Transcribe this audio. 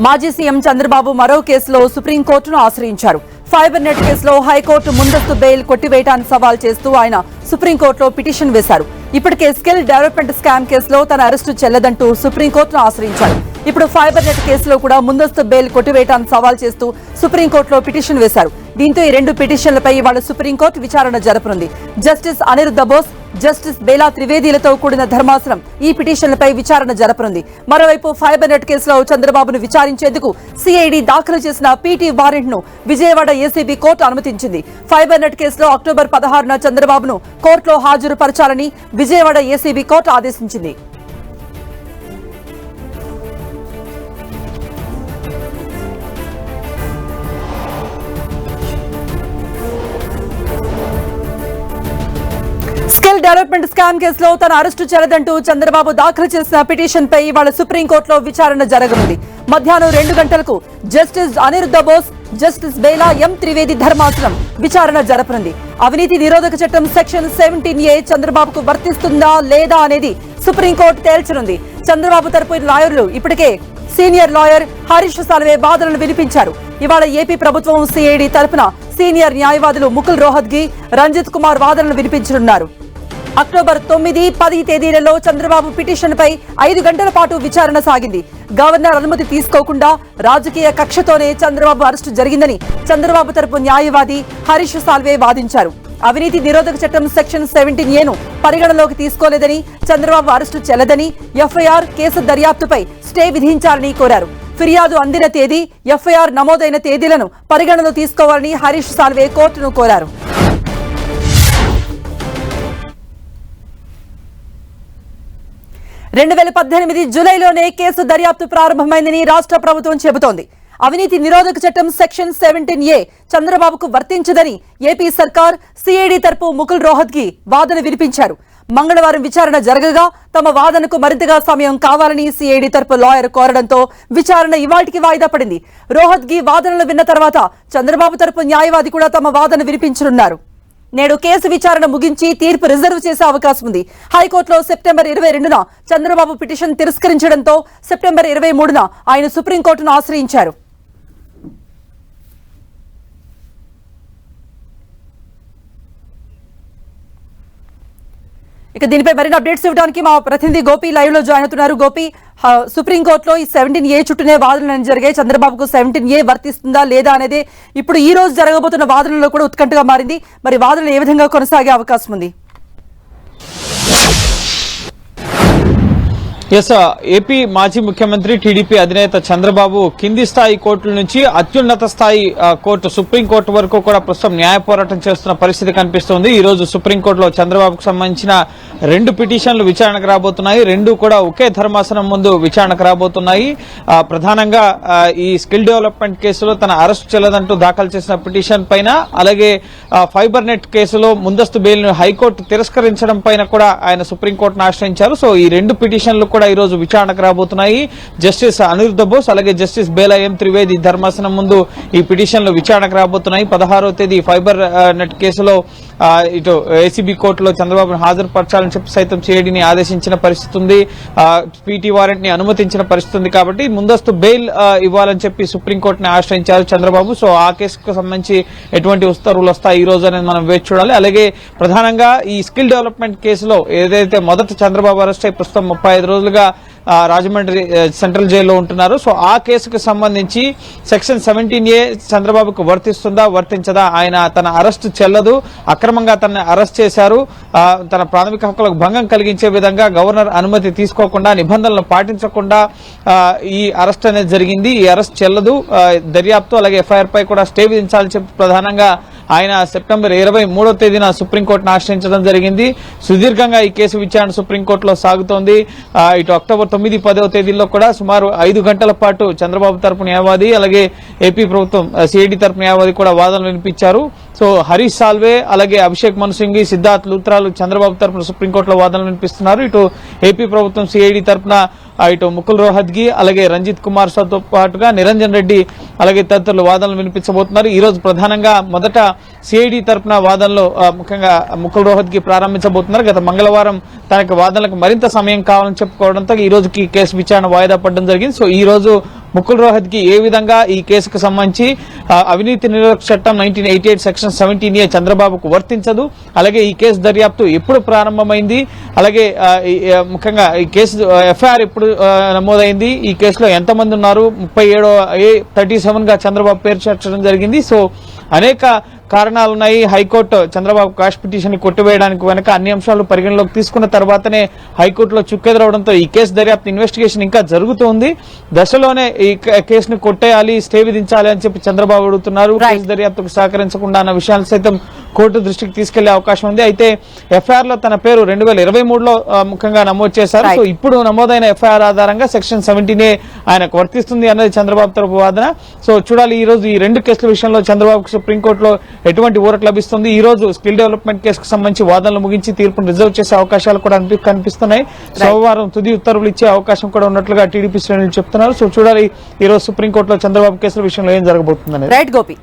మాజీ సీఎం చంద్రబాబు మరో కేసులో సుప్రీంకోర్టును ఆశ్రయించారు. ఫైబర్ నెట్ కేసులో హైకోర్టు ముందస్తు బెయిల్ కొట్టివేయడాన్ని సవాల్ చేస్తూ ఆయన సుప్రీంకోర్టులో పిటిషన్ వేశారు. ఇప్పటికే స్కిల్ డెవలప్మెంట్ స్కామ్ కేసులో తన అరెస్టు చెల్లదంటూ సుప్రీంకోర్టును ఆశ్రయించారు. ఇప్పుడు ఫైబర్ నెట్ కేసులో కూడా ముందస్తు బెయిల్ కొట్టివేయడాన్ని సవాల్ చేస్తూ సుప్రీంకోర్టులో పిటిషన్ వేశారు. దీంతో ఈ రెండు పిటిషన్లపై ఇవాళ సుప్రీంకోర్టు విచారణ జరపనుంది. జస్టిస్ అనిరుద్ధ బోస్, జస్టిస్ బేలా త్రివేదీలతో కూడిన ధర్మాసనం ఈ పిటిషన్లపై విచారణ జరపనుంది. మరోవైపు ఫైబర్ నెట్ కేసులో చంద్రబాబును విచారించేందుకు సిఐడి దాఖలు చేసిన పీటీ వారెంట్ ను విజయవాడ ఏసీబీ కోర్టు అనుమతించింది. ఫైబర్ నెట్ కేసులో అక్టోబర్ 16న చంద్రబాబును కోర్టులో హాజరుపరచాలని విజయవాడ ఏసీబీ కోర్టు ఆదేశించింది. స్కిల్ డెవలప్మెంట్ స్కామ్ కేసులో తన అరెస్టు చెల్లదంటూ చంద్రబాబు దాఖలు చేసిన పిటిషన్ పై ఇవాళ సుప్రీంకోర్టులో విచారణ జరగనుంది. మధ్యాహ్నం 2 గంటలకు జస్టిస్ అనిరుద్ధ బోస్, జస్టిస్ బేలా ఎం త్రివేది ధర్మాసనం విచారణ జరపనుంది. అవినీతి నిరోధక చట్టం సెక్షన్ 17A చంద్రబాబుకు వర్తిస్తుందా లేదా అనేది సుప్రీంకోర్టు తేల్చనుంది. చంద్రబాబు తరపు లాయర్లు ఇప్పటికే సీనియర్ లాయర్ హరీష్ సాల్వే వాదనలు వినిపించారు. ఇవాళ ఏపీ ప్రభుత్వం సిఐడి తరపున సీనియర్ న్యాయవాదులు ముకుల్ రోహత్గి, రంజిత్ కుమార్ వాదనలు వినిపించనున్నారు. అక్టోబర్ 9, 10 తేదీలలో చంద్రబాబు పిటిషన్ పై 5 గంటల పాటు విచారణ సాగింది. గవర్నర్ అనుమతి తీసుకోకుండా రాజకీయ కక్షతోనే చంద్రబాబు అరెస్టు జరిగిందని చంద్రబాబు తరపు న్యాయవాది హరీష్ సాల్వే వాదించారు. అవినీతి నిరోధక చట్టం సెక్షన్ 17A ను పరిగణలోకి తీసుకోలేదని, చంద్రబాబు అరెస్టు చెల్లదని, ఎఫ్ఐఆర్ కేసు దర్యాప్తుపై స్టే విధించాలని కోరారు. ఫిర్యాదు అందిన తేదీ, ఎఫ్ఐఆర్ నమోదైన తేదీలను పరిగణలో తీసుకోవాలని హరీష్ సాల్వే కోర్టును కోరారు. రెండు 2018 జూలైలోనే కేసు దర్యాప్తు ప్రారంభమైందని రాష్ట్ర ప్రభుత్వం చెబుతోంది. అవినీతి నిరోధక చట్టం సెక్షన్ 17A చంద్రబాబుకు వర్తించదని ఏపీ సర్కార్ సిఐడి తరపు ముకుల్ రోహత్గి వాదన వినిపించారు. మంగళవారం విచారణ జరగగా తమ వాదనకు మరింతగా సమయం కావాలని సిఐడి తరపు లాయర్ కోరడంతో విచారణ ఇవాళకి వాయిదా పడింది. రోహత్గి వాదనలు విన్న తర్వాత చంద్రబాబు తరపు న్యాయవాది కూడా తమ వాదన వినిపించనున్నారు. నేడు కేసు విచారణ ముగించి తీర్పు రిజర్వ్ చేసే అవకాశం ఉంది. హైకోర్టులో సెప్టెంబర్ 22న చంద్రబాబు పిటిషన్ తిరస్కరించడంతో సెప్టెంబర్ 23న ఆయన సుప్రీంకోర్టును ఆశ్రయించారు. ఇక దీనిపై మరిన్ని అప్డేట్స్ ఇవ్వడానికి మా ప్రతినిధి గోపి లైవ్ లో జాయిన్ అవుతున్నారు. గోపి, సుప్రీంకోర్టులో ఈ 17A చుట్టూనే వాదనలు జరిగాయి. చంద్రబాబుకు 17A వర్తిస్తుందా లేదా అనేది ఇప్పుడు ఈ రోజు జరగబోతున్న వాదనలో కూడా ఉత్కంఠగా మారింది. మరి వాదనలు ఏ విధంగా కొనసాగే అవకాశం ఉంది? ఏపీ మాజీ ముఖ్యమంత్రి టీడీపీ అధినేత చంద్రబాబు కింది స్థాయి కోర్టుల నుంచి అత్యున్నత స్థాయి కోర్టు సుప్రీంకోర్టు వరకు కూడా ప్రస్తుతం న్యాయ పోరాటం చేస్తున్న పరిస్థితి కనిపిస్తోంది. ఈ రోజు సుప్రీంకోర్టులో చంద్రబాబుకు సంబంధించిన 2 పిటిషన్లు విచారణకు రాబోతున్నాయి. 2 కూడా ఒకే ధర్మాసనం ముందు విచారణకు రాబోతున్నాయి. ప్రధానంగా ఈ స్కిల్ డెవలప్మెంట్ కేసులో తన అరెస్టు చెల్లదంటూ దాఖలు చేసిన పిటిషన్ పైన, అలాగే ఫైబర్ నెట్ కేసులో ముందస్తు బెయిల్ను హైకోర్టు తిరస్కరించడం పైన కూడా ఆయన సుప్రీంకోర్టును ఆశ్రయించారు. సో ఈ 2 పిటిషన్లు కూడా ఈ రోజు విచారణకు రాబోతున్నాయి. జస్టిస్ అనిరుద్ధ బోస్ అలాగే జస్టిస్ బేలా ఎం త్రివేది ధర్మాసనం ముందు ఈ పిటిషన్లు విచారణకు రాబోతున్నాయి. 16వ తేదీ ఫైబర్ నెట్ కేసులో ఇటు ఏసీబీ కోర్టులో చంద్రబాబును హాజరుపరచాలని చెప్పి సైతం సిఐడిని ఆదేశించిన పరిస్థితి ఉంది. పీటీ వారెంట్ ని అనుమతించిన పరిస్థితి ఉంది. కాబట్టి ముందస్తు బెయిల్ ఇవ్వాలని చెప్పి సుప్రీంకోర్టుని ఆశ్రయించారు చంద్రబాబు. సో ఆ కేసుకు సంబంధించి ఎటువంటి ఉత్తర్వులు వస్తాయి ఈ రోజు అనేది మనం వేచి చూడాలి. అలాగే ప్రధానంగా ఈ స్కిల్ డెవలప్మెంట్ కేసులో ఏదైతే మొదట చంద్రబాబు అరెస్ట్ అయి ప్రస్తుతం 35 రోజులుగా రాజమండ్రి సెంట్రల్ జైల్లో ఉంటున్నారు. సో ఆ కేసుకు సంబంధించి సెక్షన్ 17A చంద్రబాబుకు వర్తిస్తుందా వర్తించదా, ఆయన తన అరెస్టు చెల్లదు, అక్రమంగా తనని అరెస్ట్ చేశారు, తన ప్రాథమిక హక్కులకు భంగం కలిగించే విధంగా గవర్నర్ అనుమతి తీసుకోకుండా నిబంధనలను పాటించకుండా ఈ అరెస్ట్ అనేది జరిగింది, ఈ అరెస్ట్ చెల్లదు, దర్యాప్తు అలాగే ఎఫ్ఐఆర్ పై కూడా స్టే విధించాలని చెప్పి ప్రధానంగా ఆయన సెప్టెంబర్ 23వ తేదీన సుప్రీంకోర్టును ఆశ్రయించడం జరిగింది. సుదీర్ఘంగా ఈ కేసు విచారణ సుప్రీంకోర్టులో సాగుతోంది. ఇటు అక్టోబర్ 9, 10వ తేదీల్లో కూడా సుమారు 5 గంటల పాటు చంద్రబాబు తరపు న్యాయవాది అలాగే ఏపీ ప్రభుత్వం సిఐడి తరపు న్యాయవాది కూడా వాదనలు వినిపించారు. సో హరీష్ సాల్వే అలాగే అభిషేక్ మను సింఘ్వి, సిద్ధార్థ్ లూత్రాలు చంద్రబాబు తరపున సుప్రీంకోర్టులో వాదనలు వినిపిస్తున్నారు. ఇటు ఏపీ ప్రభుత్వం సిఐడి తరపున ఇటు ముకుల్ రోహత్గి అలాగే రంజిత్ కుమార్ తో పాటుగా నిరంజన్ రెడ్డి అలాగే తదితరులు వాదనలు వినిపించబోతున్నారు. ఈ రోజు ప్రధానంగా మొదట సిఐడి తరపున వాదనలు ముఖ్యంగా ముకుల్ రోహత్గి ప్రారంభించబోతున్నారు. గత మంగళవారం తనకి వాదనలకు మరింత సమయం కావాలని చెప్పుకోవడంతో ఈ రోజుకి కేసు విచారణ వాయిదా పడడం జరిగింది. సో ఈ రోజు ముకుల్ రోహత్గి ఏ విధంగా ఈ కేసుకు సంబంధించి అవినీతి నిరోధక చట్టం 1988 సెక్షన్ 17A చంద్రబాబుకు వర్తించదు, అలాగే ఈ కేసు దర్యాప్తు ఎప్పుడు ప్రారంభమైంది, అలాగే ముఖ్యంగా ఈ కేసు ఎఫ్ఐఆర్ ఎప్పుడు నమోదైంది, ఈ కేసులో ఎంతమంది ఉన్నారు, 37 గా చంద్రబాబు పేరు చేర్చడం జరిగింది. సో అనేక కారణాలున్నాయి. హైకోర్టు చంద్రబాబు క్వాష్ పిటిషన్ ని కొట్టివేయడానికి వెనక అన్ని అంశాలు పరిగణలోకి తీసుకున్న తర్వాతనే హైకోర్టులో చుక్కెదరవడంతో ఈ కేసు దర్యాప్తు ఇన్వెస్టిగేషన్ ఇంకా జరుగుతోంది. దశలోనే ఈ కేసును కొట్టేయాలి, స్టే విధించాలి అని చెప్పి చంద్రబాబు అడుగుతున్నారు. కేసు దర్యాప్తుకు సహకరించకుండా అన్న విషయాలు సైతం కోర్టు దృష్టికి తీసుకెళ్లే అవకాశం ఉంది. అయితే ఎఫ్ఐఆర్ లో తన పేరు 2023లో ముఖ్యంగా నమోదు చేశారు. సో ఇప్పుడు నమోదైన ఎఫ్ఐఆర్ ఆధారంగా సెక్షన్ 17A ఆయనకు వర్తిస్తుంది అన్నది చంద్రబాబు తరపు వాదన. సో చూడాలి ఈ రోజు ఈ రెండు కేసుల విషయంలో చంద్రబాబుకు సుప్రీంకోర్టులో ఎటువంటి ఊరట లభిస్తుంది. ఈ రోజు స్కిల్ డెవలప్మెంట్ కేసుకు సంబంధించి వాదనలు ముగించి తీర్పును రిజర్వ్ చేసే అవకాశాలు కూడా కనిపిస్తున్నాయి. సోమవారం తుది ఉత్తర్వులు ఇచ్చే అవకాశం కూడా ఉన్నట్లుగా టీడీపీ శ్రేణులు చెప్తున్నారు. సో చూడాలి ఈ రోజు సుప్రీంకోర్టులో చంద్రబాబు కేసుల విషయంలో ఏం జరగబోతుందనేది. రైట్ గోపి.